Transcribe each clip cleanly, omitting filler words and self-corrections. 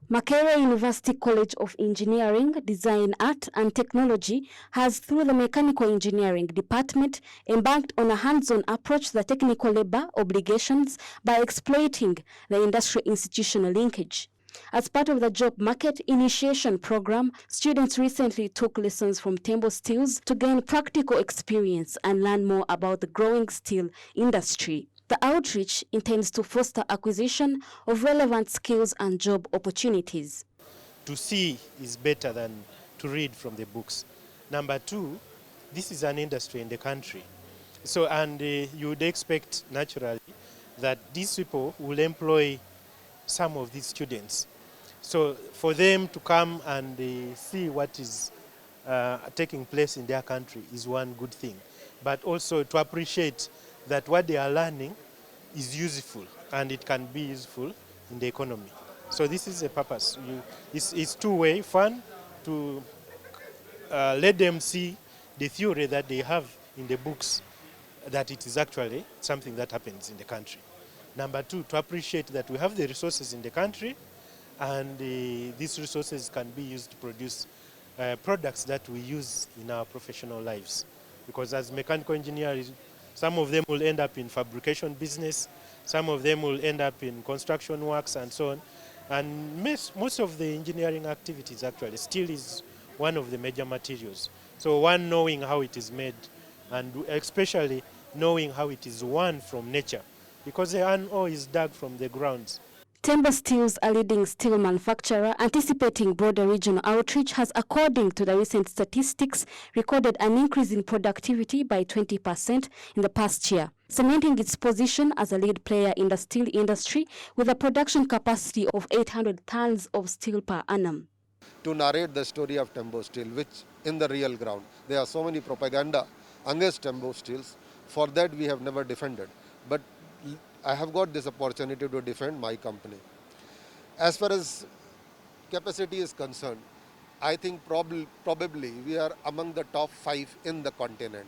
Makerere University College of Engineering, Design, Art and Technology has, through the Mechanical Engineering Department, embarked on a hands-on approach to the technical labor obligations by exploiting the industry-institutional linkage. As part of the job market initiation program, students recently took lessons from Tembo Steels to gain practical experience and learn more about the growing steel industry. The outreach intends to foster acquisition of relevant skills and job opportunities. To see is better than to read from the books. Number two, this is an industry in the country. So, and you would expect naturally that these people will employ some of these students. So for them to come and see what is taking place in their country is one good thing. But also to appreciate that what they are learning is useful and it can be useful in the economy. So this is a purpose. It's two-way fun to let them see the theory that they have in the books, that it is actually something that happens in the country. Number two, to appreciate that we have the resources in the country and these resources can be used to produce products that we use in our professional lives. Because as mechanical engineers, some of them will end up in fabrication business, some of them will end up in construction works and so on. And most of the engineering activities actually, steel is one of the major materials. So one, knowing how it is made, and especially knowing how it is won from nature, because the iron ore is dug from the grounds. Tembo Steels, a leading steel manufacturer, anticipating broader regional outreach, has, according to the recent statistics, recorded an increase in productivity by 20% in the past year, cementing its position as a lead player in the steel industry with a production capacity of 800 tons of steel per annum. To narrate the story of Tembo Steel, which in the real ground, there are so many propaganda against Tembo Steels. For that we have never defended. But I have got this opportunity to defend my company. As far as capacity is concerned, I think probably we are among the top 5 in the continent.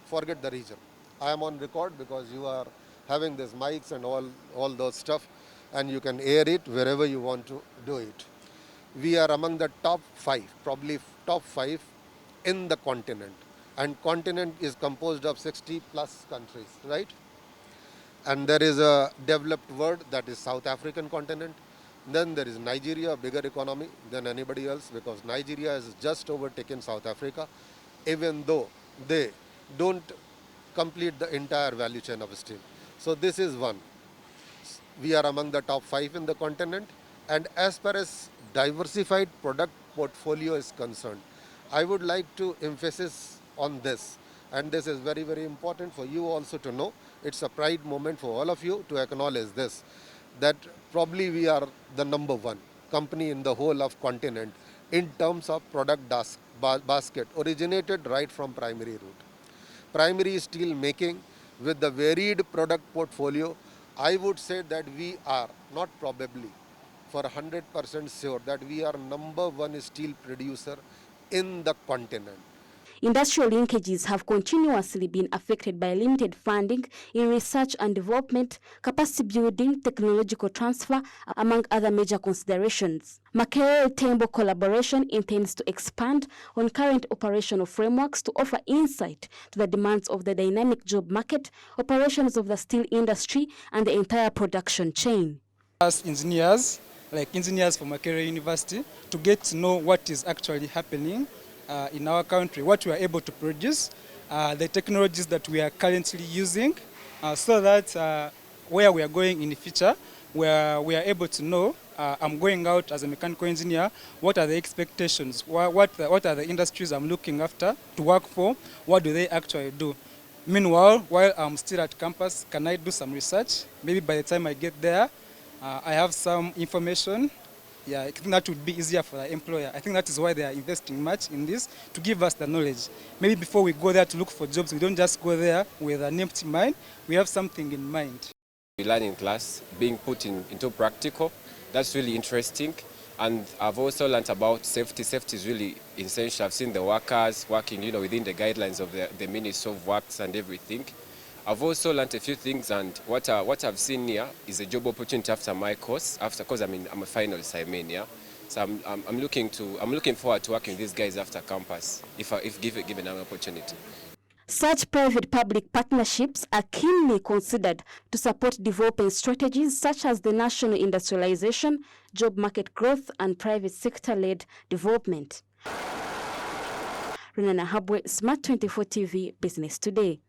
Forget the region. I am on record because you are having these mics and all those stuff, and you can air it wherever you want to do it. We are among the top 5, probably top 5 in the continent. And continent is composed of 60 plus countries, right? And there is a developed world, that is South African continent. Then there is Nigeria, a bigger economy than anybody else, because Nigeria has just overtaken South Africa, even though they don't complete the entire value chain of steel. So this is one. We are among the top 5 in the continent. And as far as diversified product portfolio is concerned, I would like to emphasize on this. And this is very, very important for you also to know. It's a pride moment for all of you to acknowledge this, that probably we are the number 1 company in the whole of continent in terms of product basket, originated right from primary route. Primary steel making with the varied product portfolio, I would say that we are, not probably, for 100% sure that we are number 1 steel producer in the continent. Industrial linkages have continuously been affected by limited funding in research and development, capacity building, technological transfer, among other major considerations. Makerere-Tembo collaboration intends to expand on current operational frameworks to offer insight to the demands of the dynamic job market, operations of the steel industry, and the entire production chain. As engineers, like engineers from Makerere University, to get to know what is actually happening in our country, what we are able to produce, the technologies that we are currently using, so that where we are going in the future, where we are able to know, I'm going out as a mechanical engineer, what are the expectations, what are the industries I'm looking after to work for, what do they actually do. Meanwhile, while I'm still at campus, can I do some research? Maybe by the time I get there, I have some information. Yeah, I think that would be easier for the employer. I think that is why they are investing much in this, to give us the knowledge. Maybe before we go there to look for jobs, we don't just go there with an empty mind. We have something in mind. We learn in class, being put into practical. That's really interesting. And I've also learned about safety. Safety is really essential. I've seen the workers working, within the guidelines of the Ministry of Works and everything. I've also learned a few things, and what I've seen here is a job opportunity after my course, because I'm a final assignment, yeah. So I'm looking forward to working with these guys after campus, if given an opportunity. Such private-public partnerships are keenly considered to support developing strategies such as the national industrialization, job market growth, and private sector-led development. Ronah Nahabwe, Smart 24 TV, Business Today.